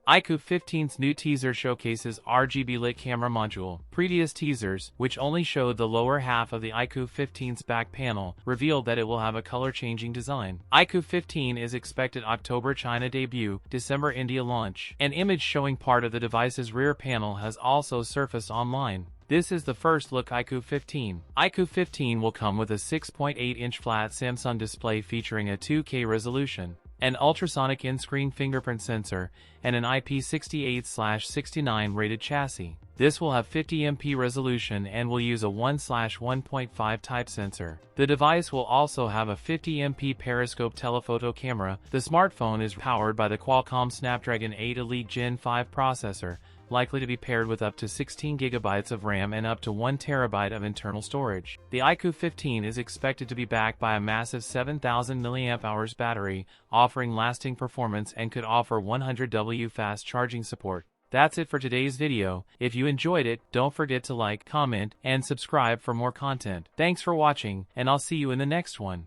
iQOO 15's new teaser showcases RGB lit camera module. Previous teasers, which only showed the lower half of the iQOO 15's back panel, revealed that it will have a color-changing design. iQOO 15 is expected October China debut, December India launch. An image showing part of the device's rear panel has also surfaced online. This is the first look iQOO 15. iQOO 15 will come with a 6.8-inch flat Samsung display featuring a 2K resolution, an ultrasonic in-screen fingerprint sensor, and an IP68/69 rated chassis. This will have 50MP resolution and will use a 1/1.5 type sensor. The device will also have a 50MP periscope telephoto camera. The smartphone is powered by the Qualcomm Snapdragon 8 Elite Gen 5 processor, likely to be paired with up to 16GB of RAM and up to 1TB of internal storage. The iQOO 15 is expected to be backed by a massive 7000 mAh battery, offering lasting performance and could offer 100W fast charging support. That's it for today's video. If you enjoyed it, don't forget to like, comment, and subscribe for more content. Thanks for watching, and I'll see you in the next one.